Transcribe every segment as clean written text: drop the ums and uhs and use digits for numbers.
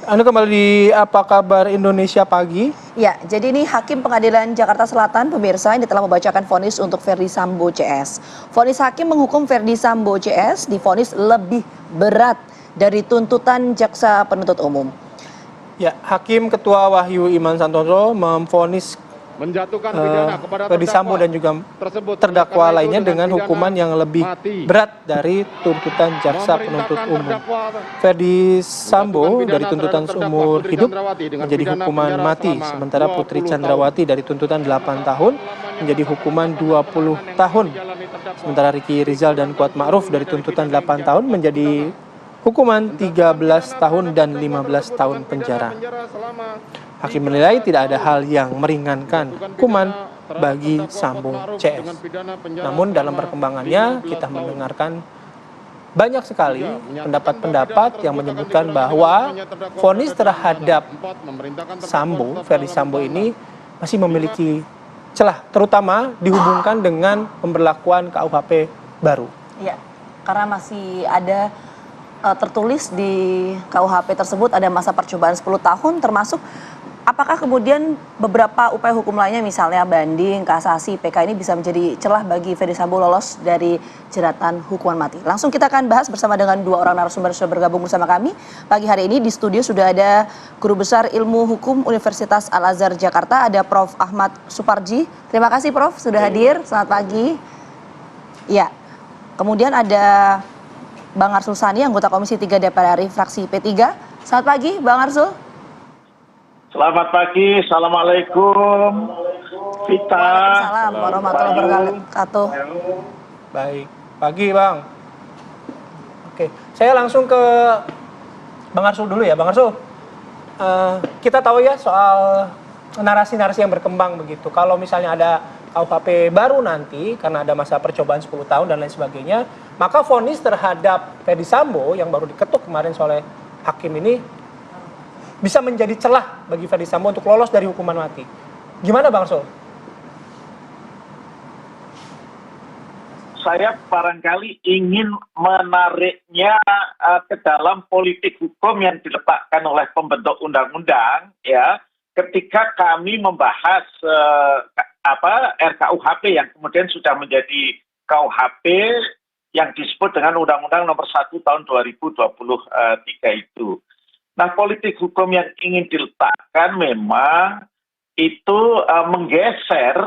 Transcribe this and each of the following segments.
Anda kembali di Apa Kabar Indonesia Pagi. Ya, jadi ini Hakim Pengadilan Jakarta Selatan, pemirsa, ini telah membacakan vonis untuk Ferdy Sambo CS. Vonis hakim menghukum Ferdy Sambo CS divonis lebih berat dari tuntutan jaksa penuntut umum. Ya, Hakim Ketua Wahyu Iman Santoso memvonis menjatuhkan pidana kepada Ferdy Sambo dan juga terdakwa lainnya dengan hukuman yang lebih berat dari tuntutan jaksa penuntut umum. Ferdy Sambo dari tuntutan seumur hidup menjadi hukuman mati, sementara Putri Chandrawati dari tuntutan 8 tahun menjadi hukuman 20 tahun. Sementara Ricky Rizal dan Kuat Ma'ruf dari tuntutan 8 tahun menjadi hukuman 13 tahun dan 15 tahun penjara. Hakim menilai tidak ada hal yang meringankan hukuman bagi Sambo CS. Namun dalam perkembangannya kita mendengarkan banyak sekali pendapat-pendapat yang menyebutkan bahwa vonis terhadap Ferdy Sambo ini masih memiliki celah, terutama dihubungkan dengan pemberlakuan KUHP baru. Ya, karena masih ada tertulis di KUHP tersebut ada masa percobaan 10 tahun, termasuk apakah kemudian beberapa upaya hukum lainnya misalnya banding, kasasi, PK ini bisa menjadi celah bagi Ferdy Sambo lolos dari jeratan hukuman mati. Langsung kita akan bahas bersama dengan dua orang narasumber yang sudah bergabung bersama kami. Pagi hari ini di studio sudah ada Guru Besar Ilmu Hukum Universitas Al-Azhar Jakarta, ada Prof. Ahmad Suparji. Terima kasih Prof. sudah hadir, selamat pagi. Ya, kemudian ada Bang Arsul Sani, anggota Komisi 3 DPR RI fraksi P3. Selamat pagi Bang Arsul. Selamat pagi, Assalamualaikum. Waalaikumsalam warahmatullahi wabarakatuh. Baik, pagi Bang. Oke, saya langsung ke Bang Arsul dulu ya. Bang Arsul, kita tahu ya soal narasi-narasi yang berkembang begitu. Kalau misalnya ada KUHP baru nanti, karena ada masa percobaan 10 tahun dan lain sebagainya, maka vonis terhadap Ferdy Sambo yang baru diketuk kemarin oleh hakim ini bisa menjadi celah bagi Ferdy Sambo untuk lolos dari hukuman mati. Gimana Bang Arsul? Saya barangkali ingin menariknya ke dalam politik hukum yang diletakkan oleh pembentuk undang-undang, ya, ketika kami membahas RKUHP yang kemudian sudah menjadi KUHP yang disebut dengan Undang-Undang Nomor 1 Tahun 2023 itu. Nah, politik hukum yang ingin diletakkan memang itu menggeser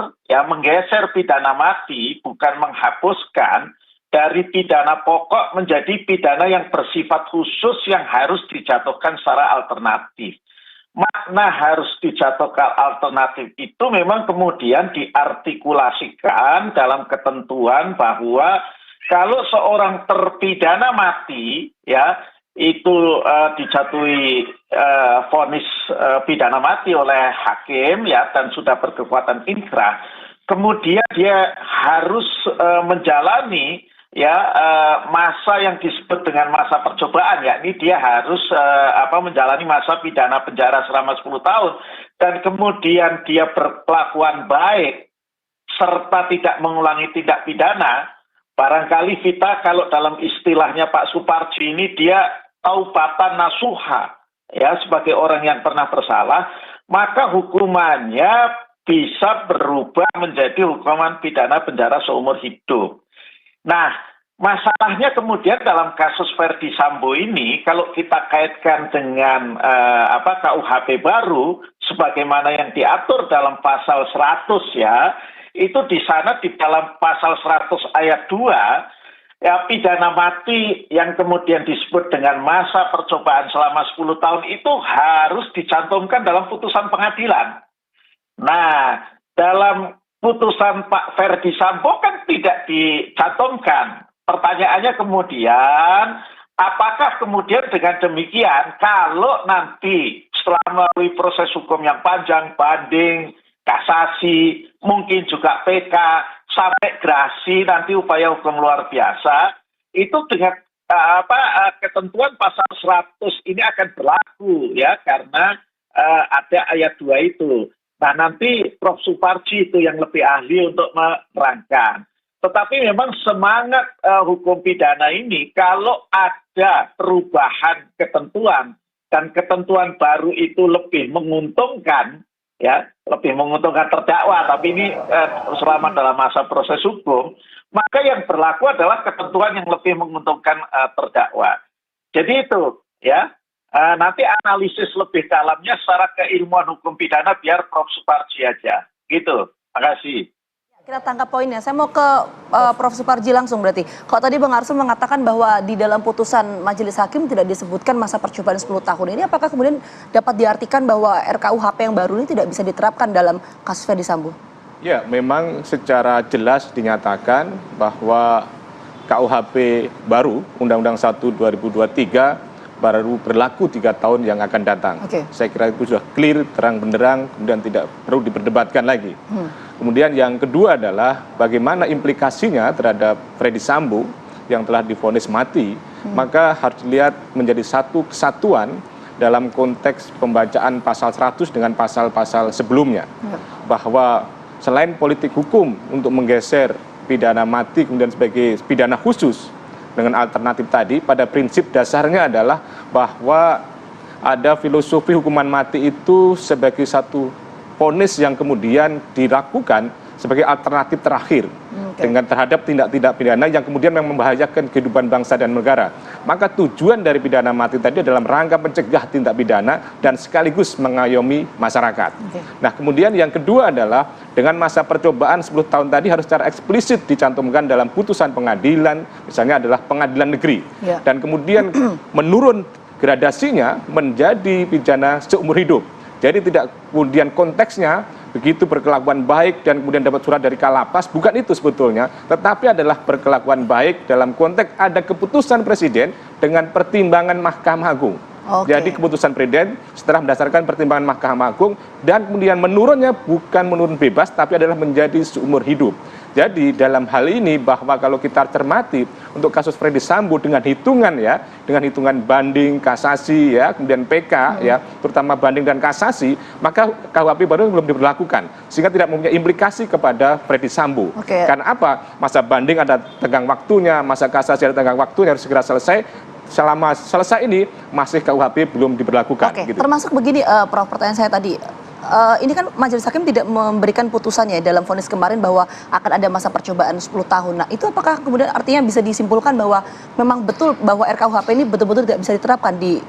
pidana mati, bukan menghapuskan dari pidana pokok menjadi pidana yang bersifat khusus yang harus dijatuhkan secara alternatif. Makna harus dijatuhkan alternatif itu memang kemudian diartikulasikan dalam ketentuan bahwa kalau seorang terpidana mati, ya, itu dijatuhi vonis pidana mati oleh hakim, ya, dan sudah berkekuatan inkrah, kemudian dia harus menjalani, ya, masa yang disebut dengan masa percobaan, yakni dia harus menjalani masa pidana penjara selama 10 tahun dan kemudian dia berkelakuan baik serta tidak mengulangi tindak pidana. Barangkali kita kalau dalam istilahnya Pak Suparji ini dia taubatan nasuha, ya, sebagai orang yang pernah bersalah, maka hukumannya bisa berubah menjadi hukuman pidana penjara seumur hidup. Nah, masalahnya kemudian dalam kasus Ferdy Sambo ini, kalau kita kaitkan dengan KUHP baru, sebagaimana yang diatur dalam pasal 100, ya, itu di sana di dalam pasal 100 ayat 2, ya, pidana mati yang kemudian disebut dengan masa percobaan selama 10 tahun itu harus dicantumkan dalam putusan pengadilan. Nah, dalam putusan Pak Ferdy Sambo kan tidak dicantumkan. Pertanyaannya kemudian, apakah kemudian dengan demikian kalau nanti setelah melalui proses hukum yang panjang, banding, kasasi, mungkin juga PK, sampai gerasi nanti upaya hukum luar biasa, itu dengan ketentuan pasal 100 ini akan berlaku, ya, karena ada ayat 2 itu. Nah, nanti Prof. Suparji itu yang lebih ahli untuk menerangkan. Tetapi memang semangat hukum pidana ini kalau ada perubahan ketentuan dan ketentuan baru itu lebih menguntungkan, ya, lebih menguntungkan terdakwa, tapi ini selama dalam masa proses hukum, maka yang berlaku adalah ketentuan yang lebih menguntungkan terdakwa. Jadi itu, ya. Nanti analisis lebih dalamnya secara keilmuan hukum pidana biar Prof. Suparji aja. Gitu. Makasih. Kita tangkap poinnya. Saya mau ke Prof. Suparji langsung berarti. Kalau tadi Bang Arsul mengatakan bahwa di dalam putusan majelis hakim tidak disebutkan masa percobaan 10 tahun. Ini apakah kemudian dapat diartikan bahwa RKUHP yang baru ini tidak bisa diterapkan dalam kasus Ferdy Sambo? Ya, memang secara jelas dinyatakan bahwa KUHP baru, Undang-Undang 1 2023, baru berlaku 3 tahun yang akan datang. Saya kira itu sudah clear, terang benderang, kemudian tidak perlu diperdebatkan lagi. Kemudian yang kedua adalah bagaimana implikasinya terhadap Ferdy Sambo yang telah divonis mati, maka harus dilihat menjadi satu kesatuan dalam konteks pembacaan pasal 100 dengan pasal-pasal sebelumnya. Bahwa selain politik hukum untuk menggeser pidana mati kemudian sebagai pidana khusus dengan alternatif tadi, pada prinsip dasarnya adalah bahwa ada filosofi hukuman mati itu sebagai satu vonis yang kemudian dilakukan sebagai alternatif terakhir dengan terhadap tindak-tindak pidana yang kemudian membahayakan kehidupan bangsa dan negara. Maka tujuan dari pidana mati tadi dalam rangka mencegah tindak pidana dan sekaligus mengayomi masyarakat. Nah, kemudian yang kedua adalah dengan masa percobaan 10 tahun tadi harus secara eksplisit dicantumkan dalam putusan pengadilan, misalnya adalah pengadilan negeri. Dan kemudian menurun gradasinya menjadi pidana seumur hidup. Jadi tidak kemudian konteksnya begitu berkelakuan baik dan kemudian dapat surat dari Kalapas, bukan itu sebetulnya, tetapi adalah berkelakuan baik dalam konteks ada keputusan presiden dengan pertimbangan Mahkamah Agung. Jadi keputusan presiden setelah berdasarkan pertimbangan Mahkamah Agung dan kemudian menurunnya bukan menurun bebas tapi adalah menjadi seumur hidup. Jadi dalam hal ini bahwa kalau kita cermati untuk kasus Ferdy Sambo dengan hitungan ya, dengan hitungan banding, kasasi ya, kemudian PK ya, terutama banding dan kasasi, maka KUHP baru belum diberlakukan sehingga tidak mempunyai implikasi kepada Ferdy Sambo. Karena apa? Masa banding ada tenggang waktunya, masa kasasi ada tenggang waktunya, harus segera selesai. Selama selesai ini masih KUHP belum diberlakukan. Gitu. Termasuk begini, Prof, pertanyaan saya tadi. Ini kan majelis hakim tidak memberikan putusannya dalam vonis kemarin bahwa akan ada masa percobaan 10 tahun. Nah, itu apakah kemudian artinya bisa disimpulkan bahwa memang betul bahwa RKUHP ini betul-betul tidak bisa diterapkan di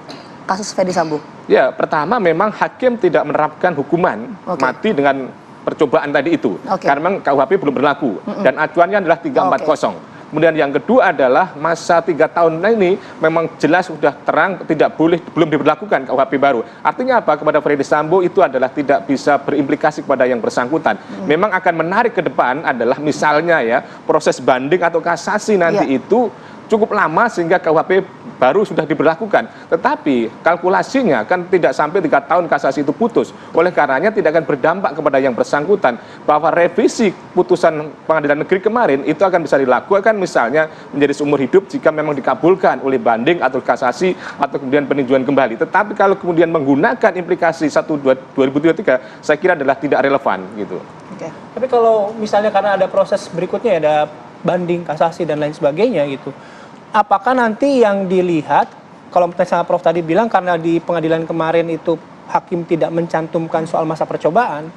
kasus Ferdy Sambo? Ya, pertama memang hakim tidak menerapkan hukuman mati dengan percobaan tadi itu. Karena memang KUHP belum berlaku dan acuannya adalah 340. Kemudian yang kedua adalah masa 3 tahun ini memang jelas sudah terang belum diberlakukan KUHP baru. Artinya apa? Kepada Ferdy Sambo itu adalah tidak bisa berimplikasi kepada yang bersangkutan. Memang akan menarik ke depan adalah misalnya ya proses banding atau kasasi nanti itu cukup lama sehingga KUHP baru sudah diberlakukan. Tetapi kalkulasinya kan tidak sampai 3 tahun kasasi itu putus. Oleh karenanya tidak akan berdampak kepada yang bersangkutan bahwa revisi putusan pengadilan negeri kemarin itu akan bisa dilakukan misalnya menjadi seumur hidup jika memang dikabulkan oleh banding atau kasasi atau kemudian peninjauan kembali. Tetapi kalau kemudian menggunakan implikasi 1/2023 saya kira adalah tidak relevan gitu. Tapi kalau misalnya karena ada proses berikutnya ada banding, kasasi dan lain sebagainya gitu. Apakah nanti yang dilihat, kalau misalnya Prof tadi bilang karena di pengadilan kemarin itu hakim tidak mencantumkan soal masa percobaan,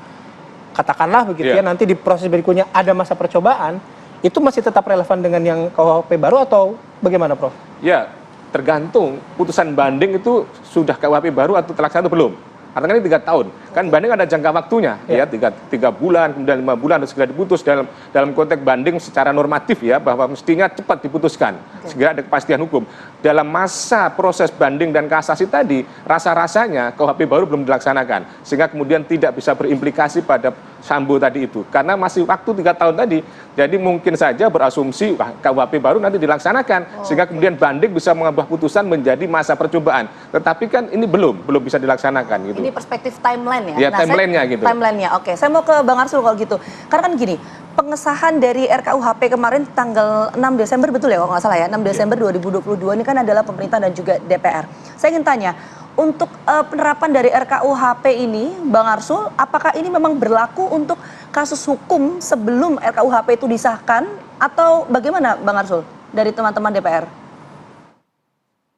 katakanlah begitu ya, nanti di proses berikutnya ada masa percobaan, itu masih tetap relevan dengan yang KUHP baru atau bagaimana Prof? Ya, tergantung putusan banding itu sudah KUHP baru atau terlaksana atau belum. Artinya ini 3 tahun. Kan banding ada jangka waktunya, ya 3 bulan, kemudian 5 bulan harus segera diputus dalam konteks banding secara normatif ya, bahwa mestinya cepat diputuskan, segera ada kepastian hukum. Dalam masa proses banding dan kasasi tadi, rasa-rasanya KUHP baru belum dilaksanakan, sehingga kemudian tidak bisa berimplikasi pada Sambo tadi itu. Karena masih waktu 3 tahun tadi, jadi mungkin saja berasumsi KUHP baru nanti dilaksanakan, sehingga kemudian banding bisa mengubah putusan menjadi masa percobaan. Tetapi kan ini belum bisa dilaksanakan gitu. Ini perspektif timeline ya? Ya, timeline-nya gitu. Timeline-nya, oke. Saya mau ke Bang Arsul kalau gitu. Karena kan gini, pengesahan dari RKUHP kemarin tanggal 6 Desember, betul ya kalau nggak salah ya, 6 Desember 2022 ini kan adalah pemerintah dan juga DPR. Saya ingin tanya, untuk penerapan dari RKUHP ini, Bang Arsul, apakah ini memang berlaku untuk kasus hukum sebelum RKUHP itu disahkan, atau bagaimana Bang Arsul dari teman-teman DPR?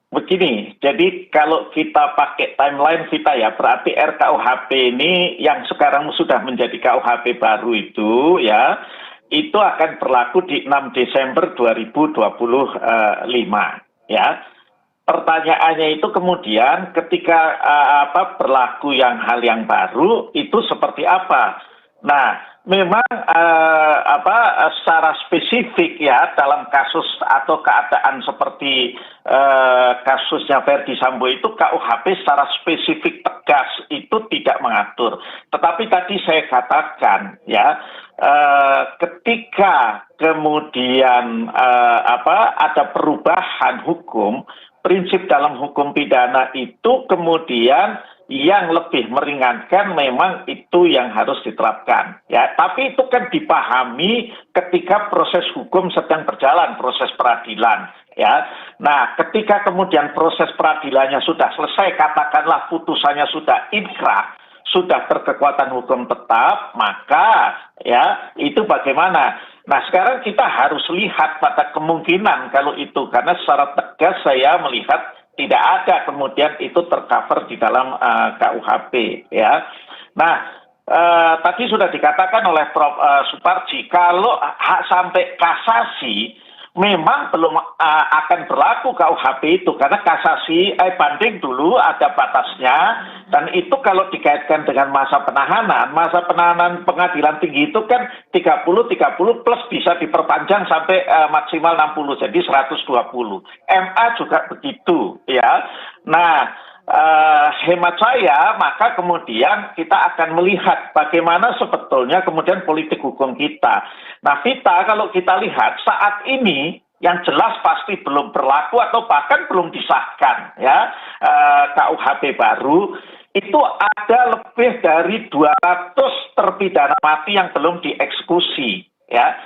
Begini, jadi kalau kita pakai timeline kita ya, berarti RKUHP ini yang sekarang sudah menjadi KUHP baru itu ya, itu akan berlaku di 6 Desember 2025 ya. Pertanyaannya itu kemudian ketika berlaku hal yang baru itu seperti apa? Nah, memang secara spesifik ya dalam kasus atau keadaan seperti kasusnya Verdi Sambo itu KUHP secara spesifik tegas itu tidak mengatur. Tetapi tadi saya katakan ya ketika kemudian ada perubahan hukum, prinsip dalam hukum pidana itu kemudian yang lebih meringankan memang itu yang harus diterapkan ya, tapi itu kan dipahami ketika proses hukum sedang berjalan, proses peradilan ya. Nah, ketika kemudian proses peradilannya sudah selesai, katakanlah putusannya sudah inkrah, sudah berkekuatan hukum tetap, maka ya itu bagaimana? Nah, sekarang kita harus lihat pada kemungkinan kalau itu, karena secara tegas saya melihat tidak ada kemudian itu tercover di dalam KUHP ya. Nah, tadi sudah dikatakan oleh Prof. Suparji, kalau sampai kasasi memang belum akan berlaku KUHP itu, karena kasasi banding dulu ada batasnya, dan itu kalau dikaitkan dengan masa penahanan pengadilan tinggi itu kan 30 plus bisa diperpanjang sampai maksimal 60, jadi 120. MA juga begitu ya. Nah, hemat saya, maka kemudian kita akan melihat bagaimana sebetulnya kemudian politik hukum kita. Nah, Vita, kalau kita lihat saat ini yang jelas pasti belum berlaku atau bahkan belum disahkan ya KUHP baru, itu ada lebih dari 200 terpidana mati yang belum dieksekusi ya.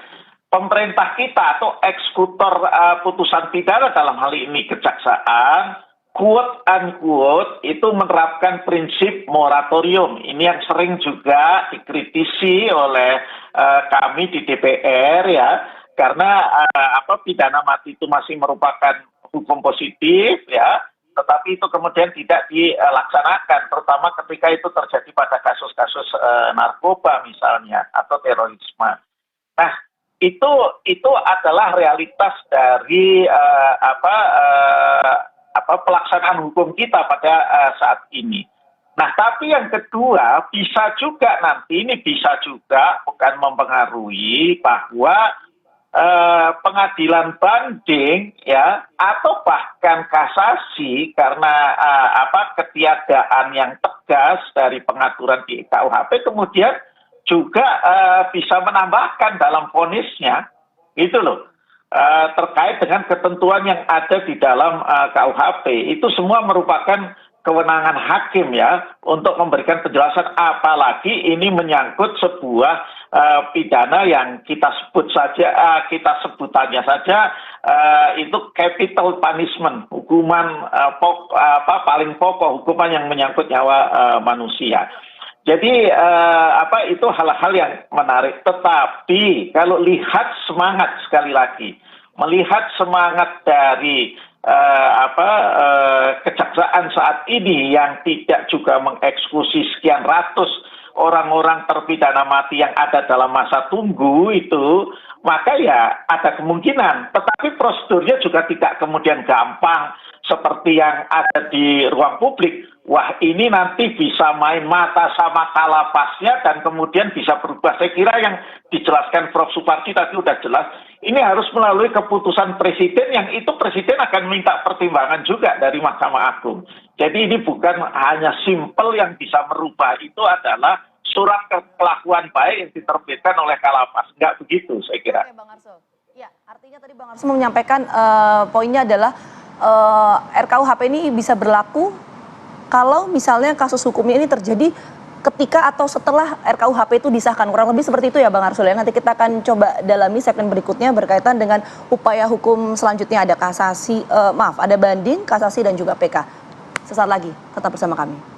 Pemerintah kita atau eksekutor putusan pidana dalam hal ini kejaksaan, quote unquote itu menerapkan prinsip moratorium. Ini yang sering juga dikritisi oleh kami di DPR ya, karena pidana mati itu masih merupakan hukum positif ya, tetapi itu kemudian tidak dilaksanakan, terutama ketika itu terjadi pada kasus-kasus narkoba misalnya atau terorisme. Nah, itu adalah realitas dari pelaksanaan hukum kita pada saat ini. Nah, tapi yang kedua bisa juga bukan mempengaruhi bahwa pengadilan banding ya atau bahkan kasasi karena ketiadaan yang tegas dari pengaturan di KUHP kemudian juga bisa menambahkan dalam vonisnya gitu loh. Terkait dengan ketentuan yang ada di dalam KUHP, itu semua merupakan kewenangan hakim ya untuk memberikan penjelasan, apalagi ini menyangkut sebuah pidana yang kita sebutannya saja itu capital punishment, hukuman paling pokok, hukuman yang menyangkut nyawa manusia. Jadi itu hal-hal yang menarik. Tetapi kalau lihat semangat, sekali lagi melihat semangat dari kejaksaan saat ini yang tidak juga mengeksekusi sekian ratus orang-orang terpidana mati yang ada dalam masa tunggu itu, maka ya ada kemungkinan. Tetapi prosedurnya juga tidak kemudian gampang seperti yang ada di ruang publik. Wah, ini nanti bisa main mata sama kalapasnya dan kemudian bisa berubah. Saya kira yang dijelaskan Prof. Suparji tadi sudah jelas. Ini harus melalui keputusan presiden yang itu presiden akan minta pertimbangan juga dari Mahkamah Agung. Jadi ini bukan hanya simpel yang bisa merubah, itu adalah surat kelakuan baik yang diterbitkan oleh Kalapas. Enggak begitu saya kira. Oke, Bang Arsul. Ya, artinya tadi Bang Arsul menyampaikan poinnya adalah RKUHP ini bisa berlaku kalau misalnya kasus hukumnya ini terjadi ketika atau setelah RKUHP itu disahkan. Kurang lebih seperti itu ya Bang Arsul ya. Nanti kita akan coba dalami segmen berikutnya berkaitan dengan upaya hukum selanjutnya, ada kasasi, ada banding, kasasi dan juga PK. Sesaat lagi, tetap bersama kami.